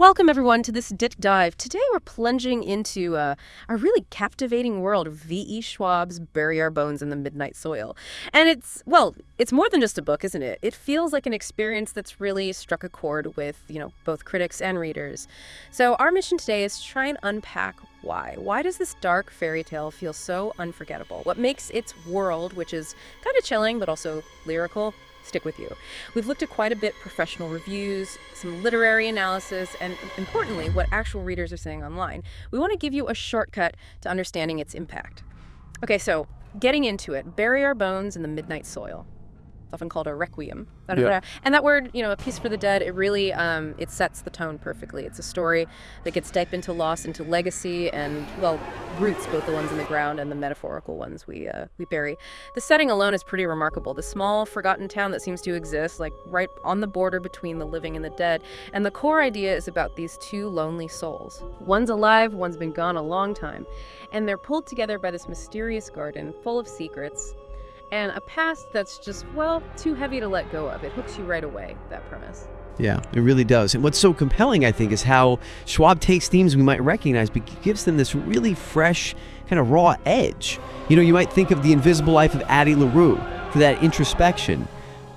Welcome, everyone, to this Dit Dive. Today, we're plunging into a really captivating world of V.E. Schwab's Bury Our Bones in the Midnight Soil. And it's more than just a book, isn't it? It feels like an experience that's really struck a chord with, both critics and readers. So our mission today is to try and unpack why. Why does this dark fairy tale feel so unforgettable? What makes its world, which is kind of chilling but also lyrical, stick with you? We've looked at quite a bit professional reviews, some literary analysis, and importantly, what actual readers are saying online. We want to give you a shortcut to understanding its impact. Okay, so getting into it, Bury Our Bones in the Midnight Soil. It's often called a requiem. Yeah. And that word, a piece for the dead, it really, it sets the tone perfectly. It's a story that gets deep into loss, into legacy, and, roots, both the ones in the ground and the metaphorical ones we bury. The setting alone is pretty remarkable. The small, forgotten town that seems to exist, like right on the border between the living and the dead. And the core idea is about these two lonely souls. One's alive, one's been gone a long time. And they're pulled together by this mysterious garden full of secrets, and a past that's just, too heavy to let go of. It hooks you right away, that premise. Yeah, it really does. And what's so compelling, I think, is how Schwab takes themes we might recognize, but gives them this really fresh, kind of raw edge. You might think of The Invisible Life of Addie LaRue for that introspection.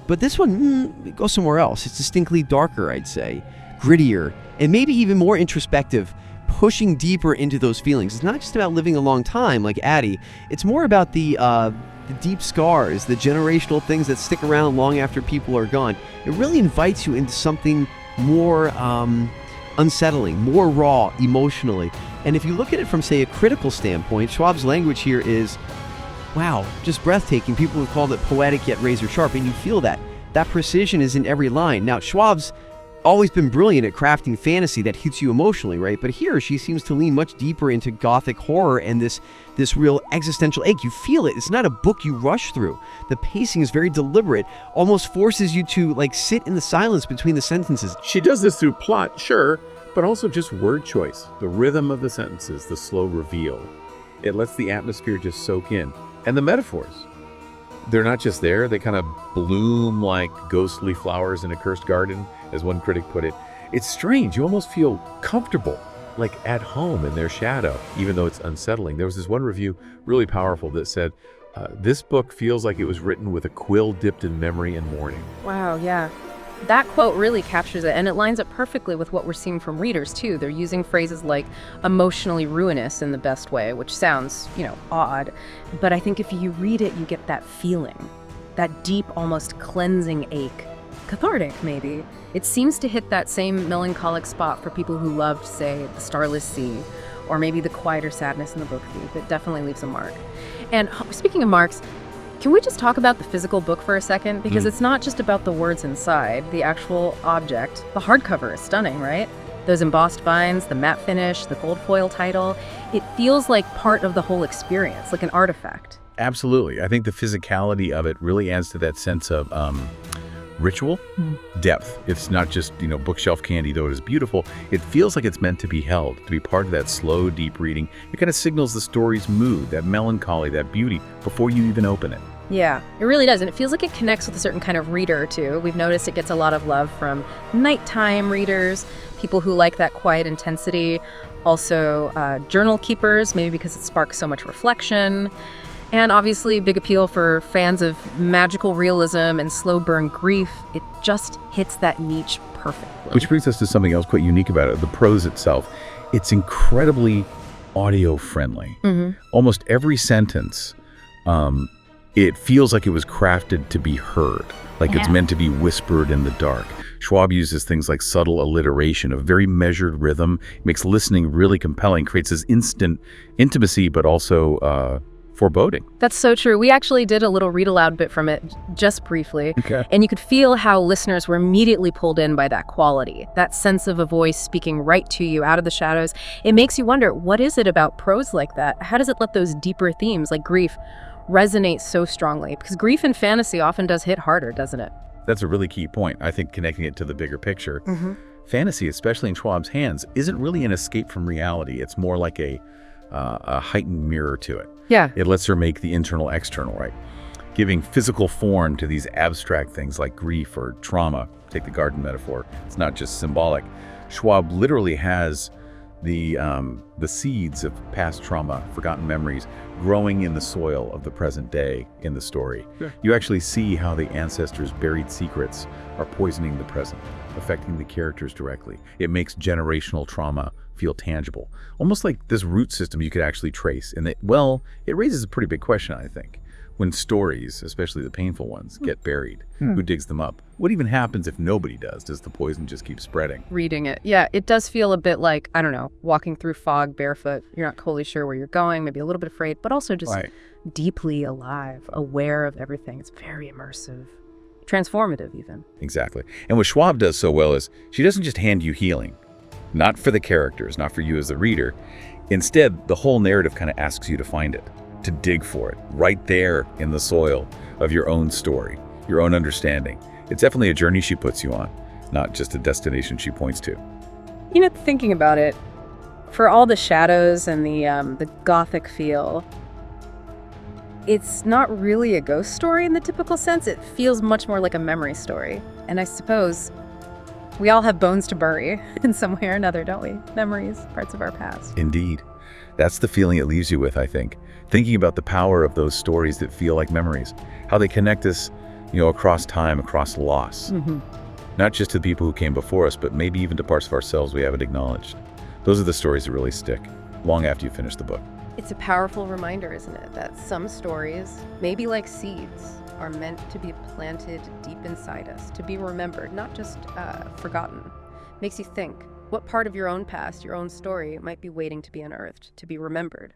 But this one goes somewhere else. It's distinctly darker, I'd say, grittier, and maybe even more introspective, pushing deeper into those feelings. It's not just about living a long time like Addie. It's more about the deep scars, the generational things that stick around long after people are gone. It really invites you into something more unsettling, more raw emotionally. And if you look at it from, say, a critical standpoint, Schwab's language here is, just breathtaking. People have called it poetic yet razor sharp, and you feel that. That precision is in every line. Now, Schwab's always been brilliant at crafting fantasy that hits you emotionally, right? But here she seems to lean much deeper into gothic horror and this real existential ache. You feel it. It's not a book you rush through. The pacing is very deliberate, almost forces you to sit in the silence between the sentences. She does this through plot, sure, but also just word choice, the rhythm of the sentences, the slow reveal. It lets the atmosphere just soak in. And the metaphors, they're not just there, they kind of bloom like ghostly flowers in a cursed garden, as one critic put it. It's strange. You almost feel comfortable, like at home in their shadow, even though it's unsettling. There was this one review, really powerful, that said, this book feels like it was written with a quill dipped in memory and mourning. Wow, yeah. That quote really captures it, and it lines up perfectly with what we're seeing from readers, too. They're using phrases like emotionally ruinous in the best way, which sounds, odd. But I think if you read it, you get that feeling, that deep, almost cleansing ache. Cathartic, maybe. It seems to hit that same melancholic spot for people who loved, say, The Starless Sea, or maybe the quieter sadness in The Book Thief. It definitely leaves a mark. And speaking of marks, can we just talk about the physical book for a second? Because it's not just about the words inside, the actual object. The hardcover is stunning, right? Those embossed vines, the matte finish, the gold foil title. It feels like part of the whole experience, like an artifact. Absolutely. I think the physicality of it really adds to that sense of ritual, depth. It's not just, bookshelf candy, though it is beautiful. It feels like it's meant to be held, to be part of that slow, deep reading. It kind of signals the story's mood, that melancholy, that beauty, before you even open it. Yeah, it really does. And it feels like it connects with a certain kind of reader, too. We've noticed it gets a lot of love from nighttime readers, people who like that quiet intensity, also journal keepers, maybe because it sparks so much reflection. And obviously, big appeal for fans of magical realism and slow burn grief. It just hits that niche perfectly. Which brings us to something else quite unique about it, the prose itself. It's incredibly audio friendly. Almost every sentence, it feels like it was crafted to be heard, like it's meant to be whispered in the dark. Schwab uses things like subtle alliteration, a very measured rhythm, makes listening really compelling, creates this instant intimacy, but also foreboding. That's so true. We actually did a little read aloud bit from it just briefly. Okay. And you could feel how listeners were immediately pulled in by that quality, that sense of a voice speaking right to you out of the shadows. It makes you wonder, what is it about prose like that? How does it let those deeper themes like grief resonate so strongly? Because grief in fantasy often does hit harder, doesn't it? That's a really key point. I think connecting it to the bigger picture. Fantasy, especially in Schwab's hands, isn't really an escape from reality. It's more like a heightened mirror to it. Yeah. It lets her make the internal external, right? Giving physical form to these abstract things like grief or trauma. Take the garden metaphor. It's not just symbolic. Schwab literally has the seeds of past trauma, forgotten memories, growing in the soil of the present day in the story. Sure. You actually see how the ancestors' buried secrets are poisoning the present, affecting the characters directly. It makes generational trauma feel tangible, almost like this root system you could actually trace. And it raises a pretty big question, I think. When stories, especially the painful ones, get buried, who digs them up? What even happens if nobody does? Does the poison just keep spreading? Reading it. Yeah, it does feel a bit like, I don't know, walking through fog barefoot. You're not totally sure where you're going, maybe a little bit afraid, but also just Right. deeply alive, aware of everything. It's very immersive, transformative even. Exactly. And what Schwab does so well is she doesn't just hand you healing, not for the characters, not for you as the reader. Instead, the whole narrative kind of asks you to find it, to dig for it, right there in the soil of your own story, your own understanding. It's definitely a journey she puts you on, not just a destination she points to. You know, thinking about it, for all the shadows and the gothic feel, it's not really a ghost story in the typical sense. It feels much more like a memory story. And I suppose we all have bones to bury in some way or another, don't we? Memories, parts of our past. Indeed. That's the feeling it leaves you with, I think. Thinking about the power of those stories that feel like memories, how they connect us, across time, across loss. Not just to the people who came before us, but maybe even to parts of ourselves we haven't acknowledged. Those are the stories that really stick, long after you finish the book. It's a powerful reminder, isn't it, that some stories, maybe like seeds, are meant to be planted deep inside us, to be remembered, not just forgotten. Makes you think, what part of your own past, your own story, might be waiting to be unearthed, to be remembered?